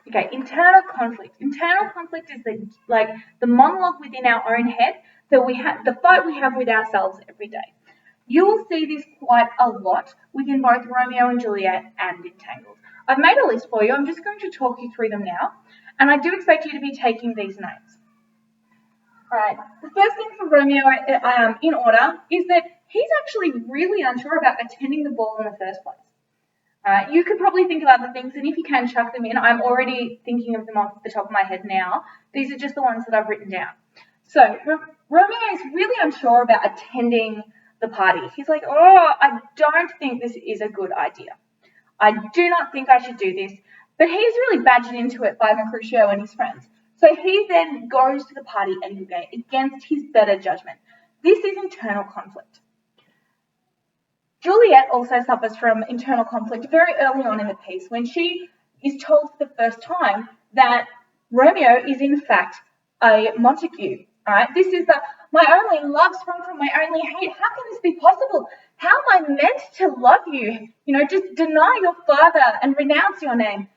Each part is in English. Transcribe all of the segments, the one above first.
Okay, internal conflict. Internal conflict is the monologue within our own head that we have, the fight we have with ourselves every day. You will see this quite a lot within both Romeo and Juliet and Entangled. I've made a list for you. I'm just going to talk you through them now, and I do expect you to be taking these notes. All right. The first thing for Romeo, in order, is that he's actually really unsure about attending the ball in the first place. You could probably think of other things, and if you can, chuck them in. I'm already thinking of them off the top of my head now. These are just the ones that I've written down. So Romeo is really unsure about attending the party. He's like, oh, I don't think this is a good idea. I do not think I should do this. But he's really badgered into it by Mercutio and his friends. So he then goes to the party anyway against his better judgment. This is internal conflict. Juliet also suffers from internal conflict very early on in the piece when she is told for the first time that Romeo is in fact a Montague. Right? This is my only love sprung from my only hate. How can this be possible? How am I meant to love you? Just deny your father and renounce your name.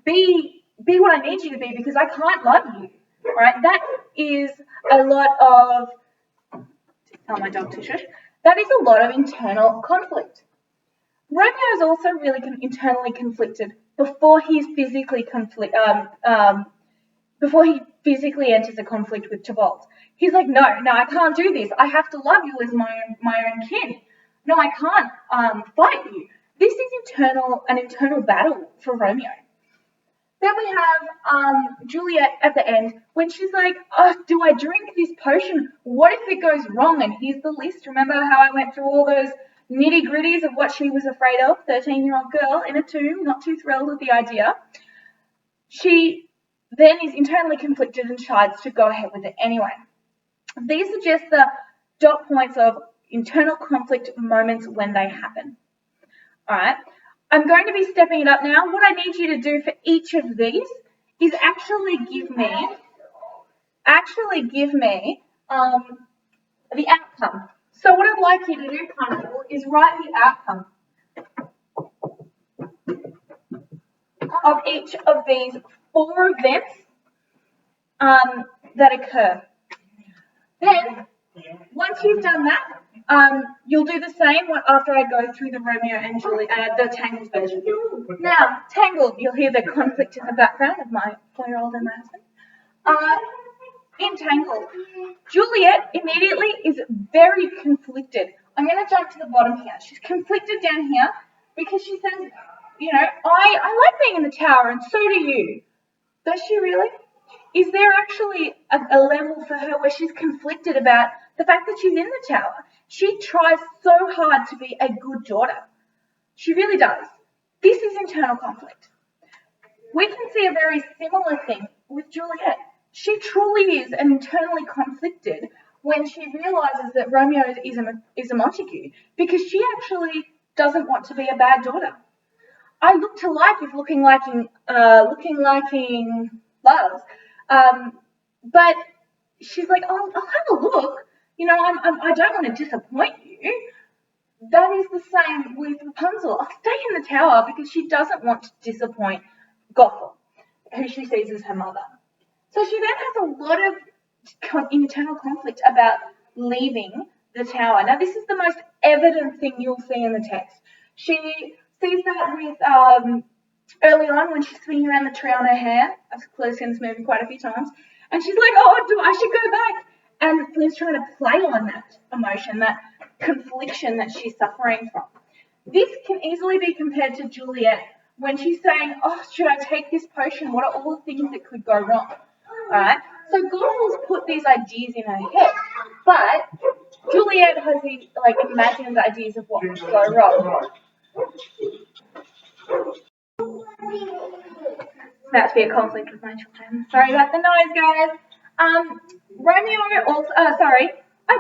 Be what I need you to be because I can't love you. Right? That is a lot of. Tell my dog to shush. That is a lot of internal conflict. Romeo is also really internally conflicted before he's physically before he physically enters a conflict with Tybalt. He's like, no, I can't do this. I have to love you as my own kin. No, I can't fight you. This is an internal battle for Romeo. Then we have Juliet at the end when she's like, oh, do I drink this potion? What if it goes wrong? And here's the list. Remember how I went through all those nitty gritties of what she was afraid of? 13-year-old girl in a tomb, not too thrilled with the idea. She then is internally conflicted and decides to go ahead with it anyway. These are just the dot points of internal conflict moments when they happen. All right. I'm going to be stepping it up now. What I need you to do for each of these is actually give me the outcome. So what I'd like you to do, Pineapple, is write the outcome of each of these 4 events that occur. Then, once you've done that, you'll do the same after I go through the Romeo and Juliet, the Tangled version. Now, Tangled, you'll hear the conflict in the background of my 4-year-old and my husband. In Tangled, Juliet immediately is very conflicted. I'm going to jump to the bottom here. She's conflicted down here because she says, I like being in the tower and so do you. Does she really? Is there actually a level for her where she's conflicted about the fact that she's in the tower? She tries so hard to be a good daughter. She really does. This is internal conflict. We can see a very similar thing with Juliet. She truly is internally conflicted when she realizes that Romeo is a Montague because she actually doesn't want to be a bad daughter. I look to life as looking like love. But she's like, oh, I'll have a look. I don't want to disappoint you. That is the same with Rapunzel. I'll stay in the tower because she doesn't want to disappoint Gothel, who she sees as her mother. So she then has a lot of internal conflict about leaving the tower. Now, this is the most evident thing you'll see in the text. She sees that with early on when she's swinging around the tree on her hair. I've clearly seen this movie quite a few times. And she's like, oh, I should go back. And Flynn's trying to play on that emotion, that confliction that she's suffering from. This can easily be compared to Juliet when she's saying, oh, should I take this potion? What are all the things that could go wrong? All right. So Gothel's put these ideas in her head, but Juliet has these imagined ideas of what could go wrong. It's about to be a conflict with my children. Sorry about the noise, guys. Romeo also, I've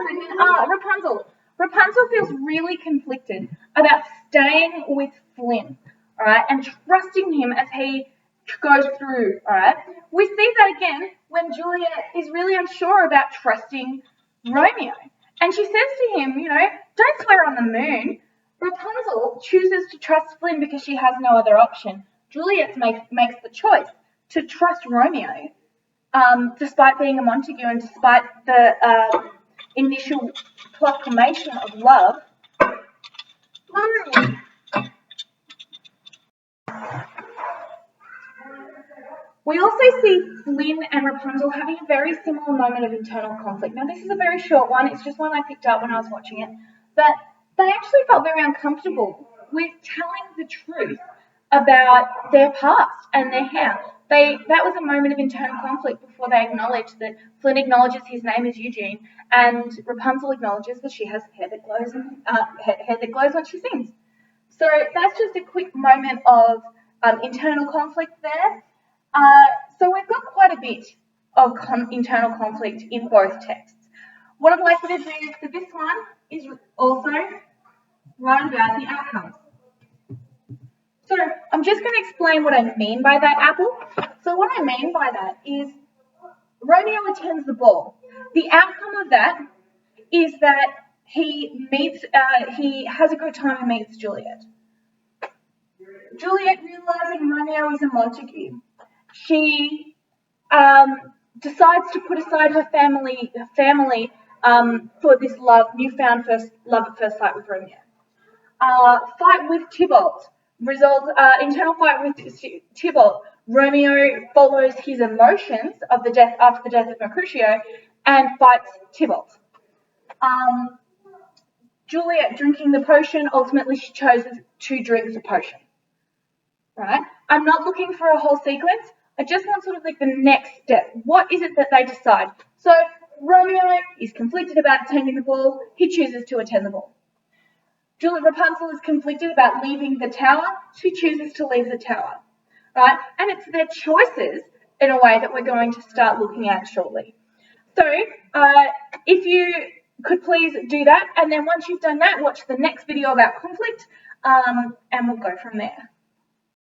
written Rapunzel. Rapunzel feels really conflicted about staying with Flynn, all right, and trusting him as he goes through, all right. We see that again when Juliet is really unsure about trusting Romeo. And she says to him, don't swear on the moon. Rapunzel chooses to trust Flynn because she has no other option. Juliet makes the choice to trust Romeo, despite being a Montague and despite the initial proclamation of love. We also see Flynn and Rapunzel having a very similar moment of internal conflict. Now, this is a very short one. It's just one I picked up when I was watching it. But they actually felt very uncomfortable with telling the truth about their past and their hair. That was a moment of internal conflict before they acknowledged that Flynn acknowledges his name is Eugene and Rapunzel acknowledges that she has hair that glows when she sings. So that's just a quick moment of internal conflict there. So we've got quite a bit of internal conflict in both texts. What I'd like you to do for this one is also write about the outcomes. So I'm just going to explain what I mean by that, Apple. So what I mean by that is Romeo attends the ball. The outcome of that is that he has a good time and meets Juliet. Juliet, realizing Romeo is a Montague, she decides to put aside her family for this newfound love at first sight with Romeo. Fight with Tybalt. Internal fight with Tybalt. Romeo follows his emotions after the death of Mercutio and fights Tybalt. Juliet drinking the potion, ultimately she chooses to drink the potion. Right? I'm not looking for a whole sequence. I just want sort of like the next step. What is it that they decide? So Romeo is conflicted about attending the ball. He chooses to attend the ball. Rapunzel is conflicted about leaving the tower. She chooses to leave the tower. Right? And it's their choices in a way that we're going to start looking at shortly. So if you could please do that, and then once you've done that, watch the next video about conflict, and we'll go from there.